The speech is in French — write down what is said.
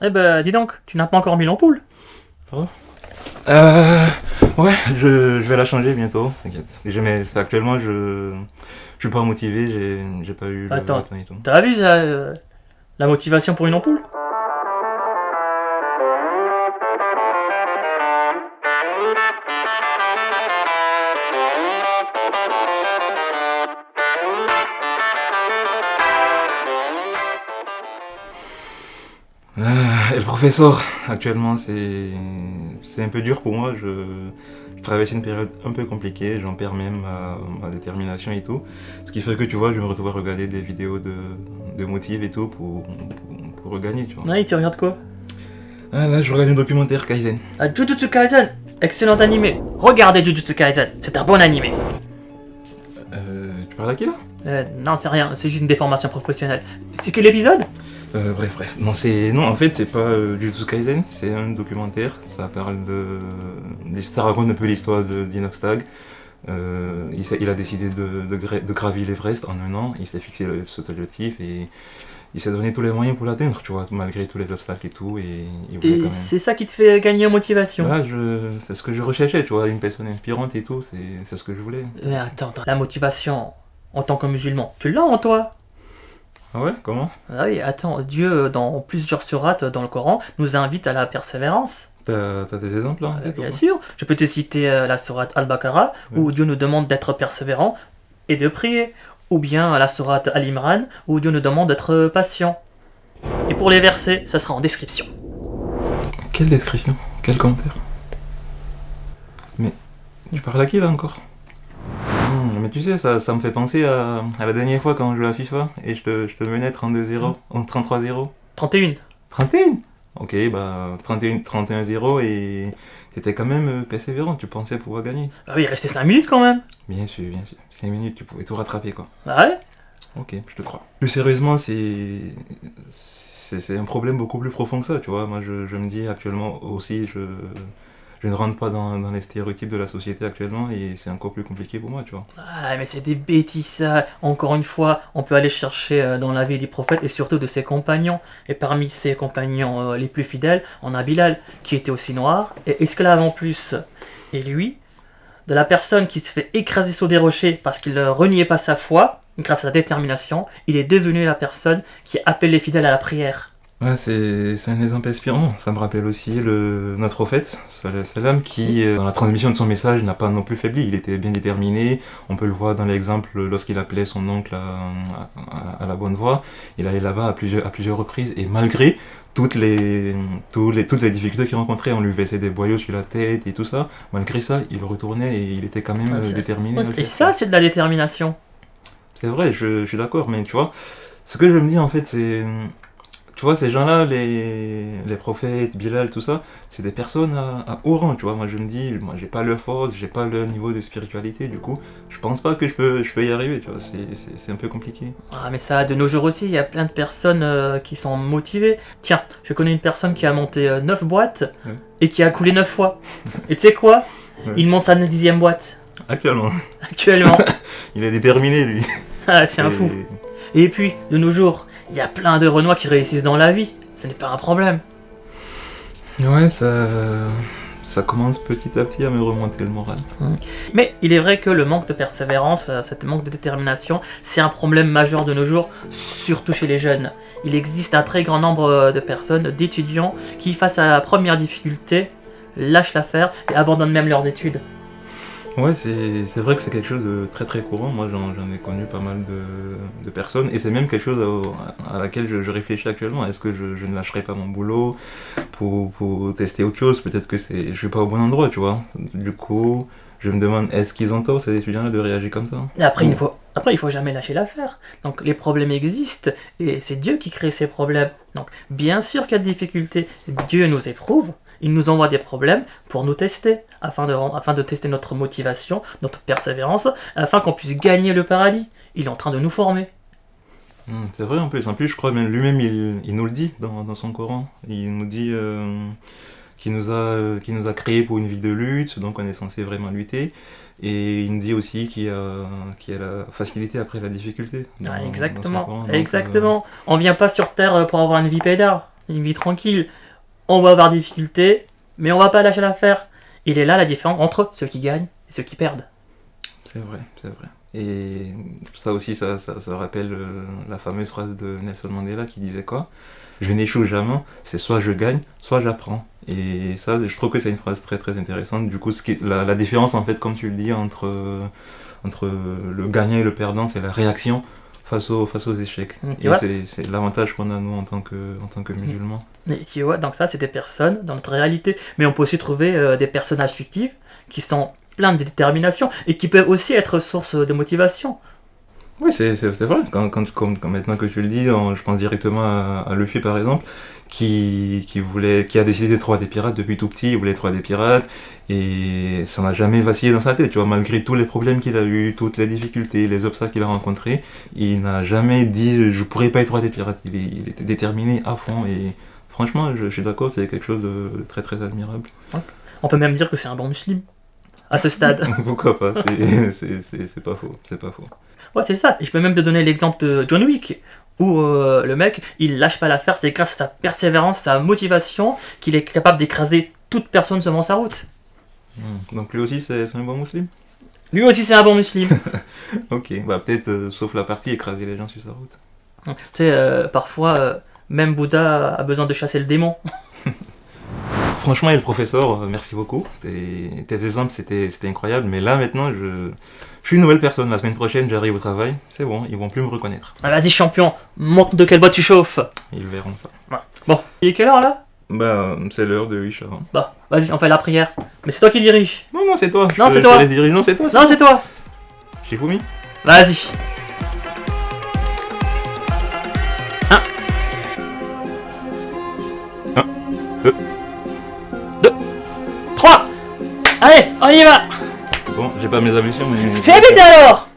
Eh ben, dis donc, tu n'as pas encore mis l'ampoule. Oh. Ouais, je vais la changer bientôt, t'inquiète. Actuellement, je suis pas motivé, j'ai pas eu Attends, le temps et tout. t'as vu ça, la motivation pour une ampoule? Et le professeur, actuellement, c'est un peu dur pour moi. Je traverse une période un peu compliquée, j'en perds même ma détermination et tout. Ce qui fait que tu vois, je me retrouve à regarder des vidéos de motive et tout pour regagner, tu vois. Oui, tu regardes quoi? Ah, là, je regarde un documentaire Kaizen. Ah, Jujutsu Kaisen, excellent animé. Regardez Jujutsu Kaisen, c'est un bon animé. Tu parles à qui là? Non, c'est rien, c'est juste une déformation professionnelle. C'est quel épisode? Bref. Non, en fait, c'est pas Jujutsu Kaisen, c'est un documentaire. Ça raconte un peu l'histoire d'Inox Tag. Il a décidé de gravir l'Everest en 1 an. Il s'est fixé cet objectif et il s'est donné tous les moyens pour l'atteindre, tu vois, malgré tous les obstacles et tout. Et il voulait quand Et même. c'est ça qui te fait gagner en motivation? Voilà, c'est ce que je recherchais, tu vois, une personne inspirante et tout. C'est ce que je voulais. Mais attends, la motivation en tant que musulman, tu l'as en toi? Ah ouais, comment? Ah oui, attends, Dieu, dans plusieurs sourates dans le Coran, nous invite à la persévérance. T'as des exemples là en tête, ou Bien pas? sûr, je peux te citer la sourate Al-Baqarah, où Ouais. Dieu nous demande d'être persévérant et de prier. Ou bien la sourate Al-Imran, où Dieu nous demande d'être patient. Et pour les versets, ça sera en description. Quelle description? Quel commentaire? Mais tu parles à qui là encore? Mais tu sais, ça me fait penser à la dernière fois quand on jouait à FIFA et je te menais 32-0, en 33-0. 31. 31? Ok, bah 31-0 et t'étais quand même persévérant, tu pensais pouvoir gagner. Ah oui, il restait 5 minutes quand même. Bien sûr. 5 minutes, tu pouvais tout rattraper quoi. Ah ouais? Ok, je te crois. Plus sérieusement, c'est un problème beaucoup plus profond que ça, tu vois. Moi, je me dis actuellement aussi, je ne rentre pas dans les stéréotypes de la société actuellement et c'est encore plus compliqué pour moi, tu vois. Ah mais c'est des bêtises ça. Encore une fois, on peut aller chercher dans la vie du prophète et surtout de ses compagnons. Et parmi ses compagnons les plus fidèles, on a Bilal, qui était aussi noir et esclave en plus. Et lui, de la personne qui se fait écraser sur des rochers parce qu'il ne reniait pas sa foi, grâce à sa détermination, il est devenu la personne qui appelle les fidèles à la prière. Ouais, c'est un exemple inspirant. Ça me rappelle aussi notre prophète, salam salam, qui, dans la transmission de son message, n'a pas non plus faibli. Il était bien déterminé. On peut le voir dans l'exemple lorsqu'il appelait son oncle à la bonne voie. Il allait là-bas à plusieurs reprises et malgré toutes les difficultés qu'il rencontrait, on lui versait des boyaux sur la tête et tout ça. Malgré ça, il retournait et il était quand même déterminé. Et ça, c'est de la détermination. C'est vrai, je suis d'accord, mais tu vois, ce que je me dis en fait, c'est. Tu vois, ces gens-là, les prophètes, Bilal, tout ça, c'est des personnes à haut rang, tu vois. Moi, je me dis, moi, j'ai pas leur force, j'ai pas leur niveau de spiritualité, du coup, je pense pas que je peux y arriver, tu vois. C'est un peu compliqué. Ah mais ça, de nos jours aussi, il y a plein de personnes qui sont motivées. Tiens, je connais une personne qui a monté 9 boîtes Ouais. et qui a coulé 9 fois. Et tu sais quoi? Ouais. Il monte sa 10e boîte, Actuellement, actuellement. il est déterminé, lui. Ah, c'est un fou. Et puis, de nos jours, il y a plein de Renois qui réussissent dans la vie. Ce n'est pas un problème. Ouais, ça commence petit à petit à me remonter le moral. Mais il est vrai que le manque de persévérance, ce manque de détermination, c'est un problème majeur de nos jours, surtout chez les jeunes. Il existe un très grand nombre de personnes, d'étudiants, qui face à la première difficulté, lâchent l'affaire et abandonnent même leurs études. Ouais, c'est vrai que c'est quelque chose de très très courant. Moi, j'en ai connu pas mal de personnes et c'est même quelque chose à laquelle je réfléchis actuellement. Est-ce que je ne lâcherai pas mon boulot pour tester autre chose? Peut-être que je suis pas au bon endroit, tu vois. Du coup, je me demande, est-ce qu'ils ont tort, ces étudiants-là, de réagir comme ça? Et après, il faut jamais lâcher l'affaire. Donc les problèmes existent et c'est Dieu qui crée ces problèmes. Donc bien sûr qu'il y a des difficultés. Dieu nous éprouve. Il nous envoie des problèmes pour nous tester, afin de tester notre motivation, notre persévérance, afin qu'on puisse gagner le paradis. Il est en train de nous former. C'est vrai en plus. En plus, je crois même lui-même, il nous le dit dans son Coran. Il nous dit qui nous a créé pour une vie de lutte, donc on est censé vraiment lutter. Et il nous dit aussi qu'il y a la facilité après la difficulté. Exactement, exactement. On vient pas sur Terre pour avoir une vie peinard, une vie tranquille. On va avoir des difficultés, mais on va pas lâcher l'affaire. Il est là la différence entre ceux qui gagnent et ceux qui perdent. C'est vrai, c'est vrai. Et ça aussi, ça rappelle la fameuse phrase de Nelson Mandela qui disait quoi? Je n'échoue jamais, c'est soit je gagne, soit j'apprends. Et ça, je trouve que c'est une phrase très très intéressante. Du coup, la différence, en fait, comme tu le dis, entre le gagnant et le perdant, c'est la réaction face aux échecs. Et c'est l'avantage qu'on a, nous, en tant que musulmans. Et tu vois, donc ça, c'est des personnes dans notre réalité. Mais on peut aussi trouver des personnages fictifs qui sont pleins de détermination et qui peuvent aussi être source de motivation. Oui, c'est vrai. Quand maintenant que tu le dis, je pense directement à Luffy, par exemple, qui a décidé d'être roi des pirates depuis tout petit. Il voulait être roi des pirates et ça n'a jamais vacillé dans sa tête. Tu vois, malgré tous les problèmes qu'il a eu, toutes les difficultés, les obstacles qu'il a rencontrés, il n'a jamais dit je pourrais pas être roi des pirates. Il était déterminé à fond et franchement, je suis d'accord, c'est quelque chose de très très admirable. On peut même dire que c'est un bon musulman à ce stade. Pourquoi pas, c'est pas faux, c'est pas faux. Ouais, c'est ça. Et je peux même te donner l'exemple de John Wick, où le mec, il lâche pas l'affaire, c'est grâce à sa persévérance, sa motivation, qu'il est capable d'écraser toute personne devant sa route. Donc lui aussi, c'est un bon musulman? Lui aussi, c'est un bon musulman. Ok, bah peut-être, sauf la partie écraser les gens sur sa route. Tu sais, parfois, même Bouddha a besoin de chasser le démon. Franchement, et le professeur, merci beaucoup. Tes exemples, c'était incroyable. Mais là, maintenant, je suis une nouvelle personne. La semaine prochaine, j'arrive au travail. C'est bon, ils vont plus me reconnaître. Ah, vas-y, champion, montre de quelle boîte tu chauffes. Ils verront ça. Ouais. Bon, il est quelle heure là? Bah, c'est l'heure de Isha. Bah, vas-y, on fait la prière. Mais c'est toi qui dirige. Non, c'est toi. Non, c'est toi. Non, c'est toi. Non, c'est toi. Shifumi. Vas-y. 3. Allez, on y va. Bon, j'ai pas mes ablutions, mais... Fais vite alors.